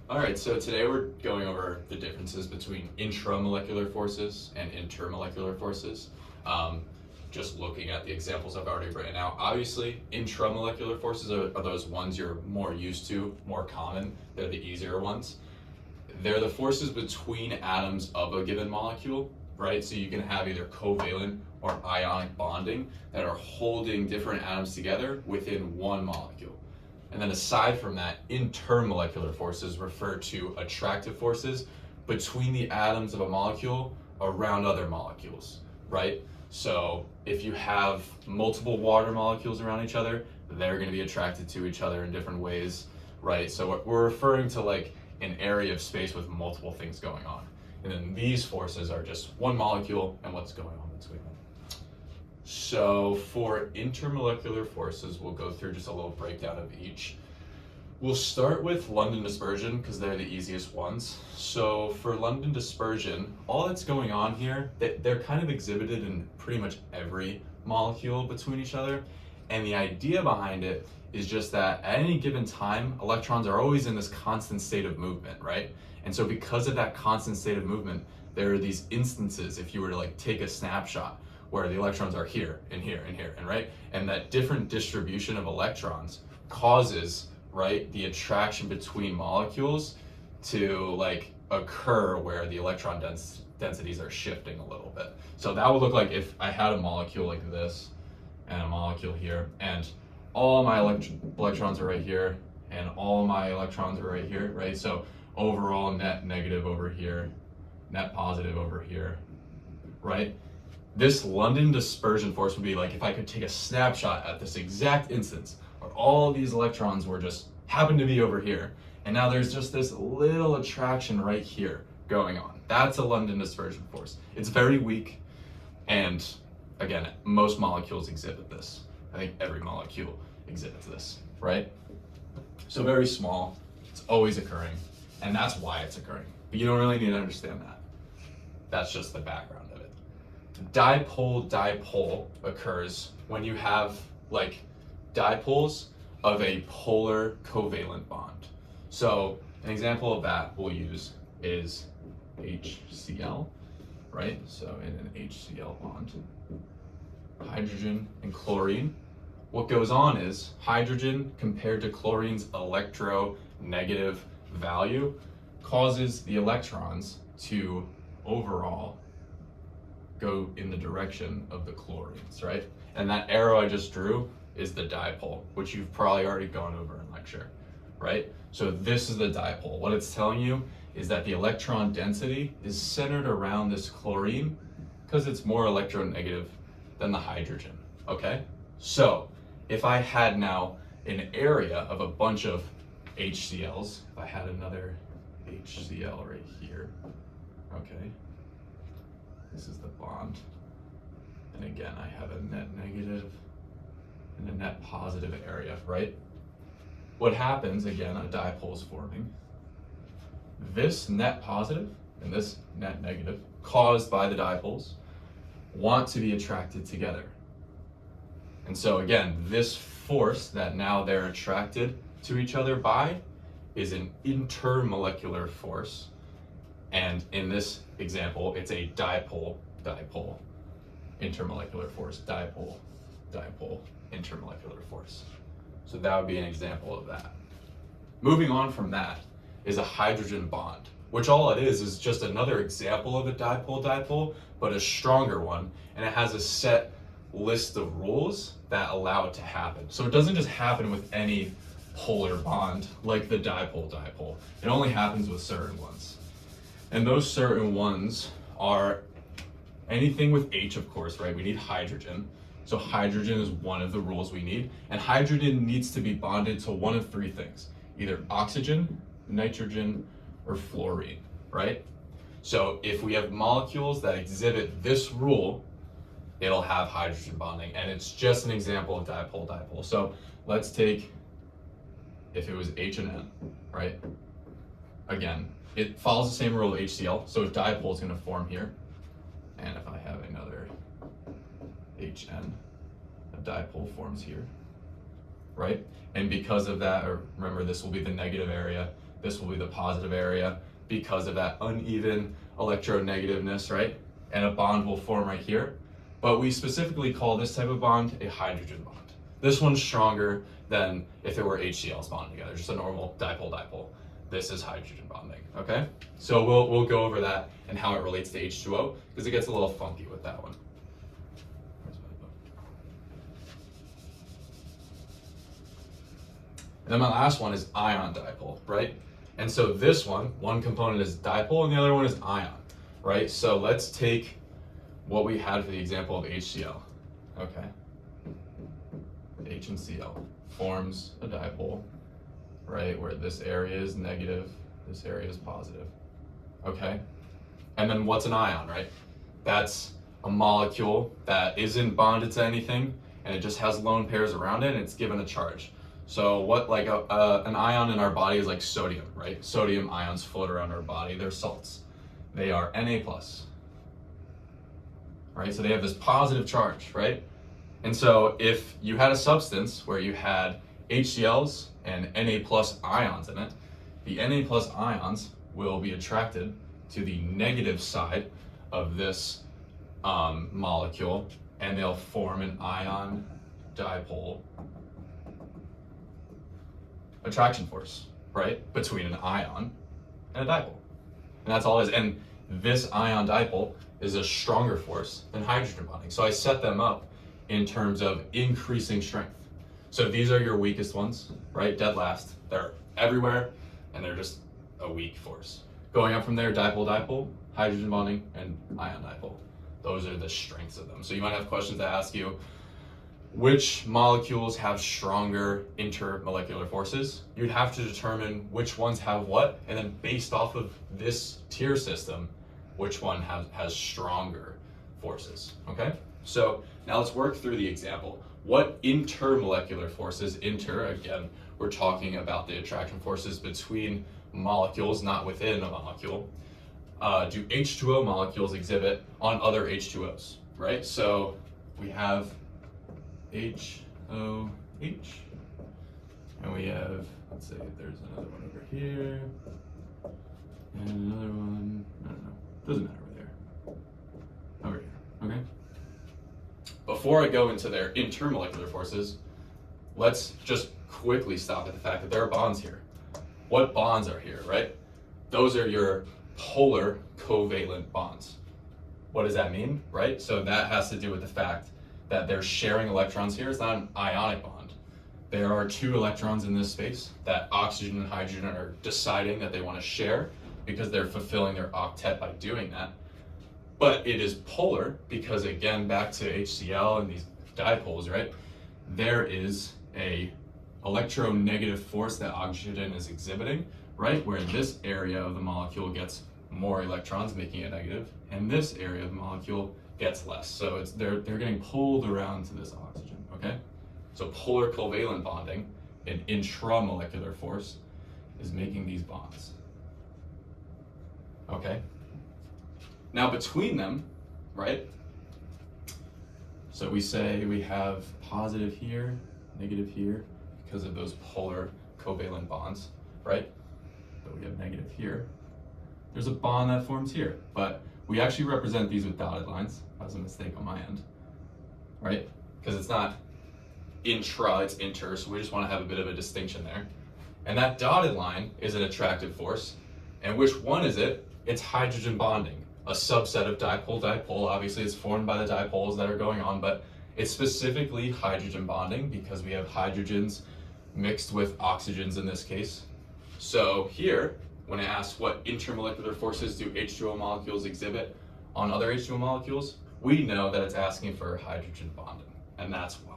All right, so today we're going over the differences between intramolecular forces and intermolecular forces. Um, just looking at the examples I've already written out. Obviously, intramolecular forces are those ones you're more used to, more common. They're the easier ones. They're the forces between atoms of a given molecule, right? So you can have either covalent or ionic bonding that are holding different atoms together within one molecule. And then aside from that, intermolecular forces refer to attractive forces between the atoms of a molecule around other molecules, right? So if you have multiple water molecules around each other, they're going to be attracted to each other in different ways, right? So we're referring to like an area of space with multiple things going on. And then these forces are just one molecule and what's going on between them. So for intermolecular forces, we'll go through just a little breakdown of each. We'll start with London dispersion because they're the easiest ones. So for London dispersion, all that's going on here, they're kind of exhibited in pretty much every molecule between each other. And the idea behind it is just that at any given time, electrons are always in this constant state of movement, right? And so because of that constant state of movement, there are these instances, if you were to like take a snapshot, where the electrons are here and here and here, and right? And that different distribution of electrons causes, right, the attraction between molecules to like occur where the electron densities are shifting a little bit. So that would look like if I had a molecule like this and a molecule here, and all my electrons are right here, and all my electrons are right here, right? So overall net negative over here, net positive over here, right? This London dispersion force would be like if I could take a snapshot at this exact instance where all these electrons were just happened to be over here, and now there's just this little attraction right here going on. That's a London dispersion force. It's very weak, and again, most molecules exhibit this. I think every molecule exhibits this, right? So very small, it's always occurring, and that's why it's occurring. But you don't really need to understand that. That's just the background of it. Dipole occurs when you have like dipoles of a polar covalent bond. So an example of that we'll use is HCl, right? So in an HCl bond, hydrogen and chlorine. What goes on is hydrogen compared to chlorine's electronegative value causes the electrons to overall go in the direction of the chlorines, right? And that arrow I just drew is the dipole, which you've probably already gone over in lecture, right? So this is the dipole. What it's telling you is that the electron density is centered around this chlorine because it's more electronegative than the hydrogen, okay? So if I had now an area of a bunch of HCl's, if I had another HCl right here, okay? This is the bond. And again, I have a net negative and a net positive area, right? What happens, again, a dipole is forming. This net positive and this net negative, caused by the dipoles, want to be attracted together. And so again, this force that now they're attracted to each other by is an intermolecular force. And in this example, it's a dipole, intermolecular force, dipole, intermolecular force. So that would be an example of that. Moving on from that is a hydrogen bond, which all it is just another example of a dipole, but a stronger one, and it has a set list of rules that allow it to happen. So it doesn't just happen with any polar bond like the dipole. It only happens with certain ones. And those certain ones are anything with H, of course, right? We need hydrogen. So hydrogen is one of the rules we need. And hydrogen needs to be bonded to one of three things, either oxygen, nitrogen, or fluorine, right? So if we have molecules that exhibit this rule, it'll have hydrogen bonding. And it's just an example of dipole. So let's take, if it was H and N, right? Again, it follows the same rule of HCl, so a dipole is going to form here. And if I have another HN, a dipole forms here. right? And because of that, or remember, this will be the negative area, this will be the positive area, because of that uneven electronegativeness, right? And a bond will form right here. But we specifically call this type of bond a hydrogen bond. This one's stronger than if it were HCl's bonding together, just a normal dipole-dipole. This is hydrogen bonding, okay? So we'll go over that and how it relates to H2O, because it gets a little funky with that one. And then my last one is ion dipole, right? And so this one component is dipole and the other one is ion, right? So let's take what we had for the example of HCl, okay? H and Cl forms a dipole, right? Where this area is negative, this area is positive, okay? And then what's an ion, right? That's a molecule that isn't bonded to anything and it just has lone pairs around it and it's given a charge. So what, like an ion in our body is like sodium, right? Sodium ions float around our body. They're salts. They are Na+, right? So they have this positive charge, right? And so if you had a substance where you had HCl's and Na+ ions in it, the Na+ ions will be attracted to the negative side of this molecule, and they'll form an ion dipole attraction force, right? Between an ion and a dipole. And that's all it is. And this ion dipole is a stronger force than hydrogen bonding. So I set them up in terms of increasing strength. So these are your weakest ones, right? Dead last. They're everywhere and they're just a weak force. Going up from there, dipole-dipole, hydrogen bonding, and ion dipole. Those are the strengths of them. So you might have questions that ask you, which molecules have stronger intermolecular forces? You'd have to determine which ones have what, and then based off of this tier system, which one has stronger forces, okay? So now let's work through the example. What intermolecular forces, again, we're talking about the attraction forces between molecules, not within a molecule, do H2O molecules exhibit on other H2Os, right? So we have HOH, and we have, let's say there's another one over here, and another one, I don't know, doesn't matter where they are, over here, okay? Before I go into their intermolecular forces, let's just quickly stop at the fact that there are bonds here. What bonds are here, right? Those are your polar covalent bonds. What does that mean, right? So that has to do with the fact that they're sharing electrons here. It's not an ionic bond. There are two electrons in this space that oxygen and hydrogen are deciding that they want to share because they're fulfilling their octet by doing that. But it is polar because, again, back to HCl and these dipoles, right? There is a electronegative force that oxygen is exhibiting, right? Where this area of the molecule gets more electrons, making it negative, and this area of the molecule gets less. So they're getting pulled around to this oxygen, okay? So polar covalent bonding, an intramolecular force, is making these bonds, okay? Now between them, right? So we say we have positive here, negative here, because of those polar covalent bonds, right? But we have negative here. There's a bond that forms here, but we actually represent these with dotted lines. That was a mistake on my end, right? Because it's not intra, it's inter, so we just want to have a bit of a distinction there. And that dotted line is an attractive force. And which one is it? It's hydrogen bonding, a subset of dipole-dipole. Obviously, it's formed by the dipoles that are going on, but it's specifically hydrogen bonding because we have hydrogens mixed with oxygens in this case. So here, when it asks what intermolecular forces do H2O molecules exhibit on other H2O molecules, we know that it's asking for hydrogen bonding, and that's why.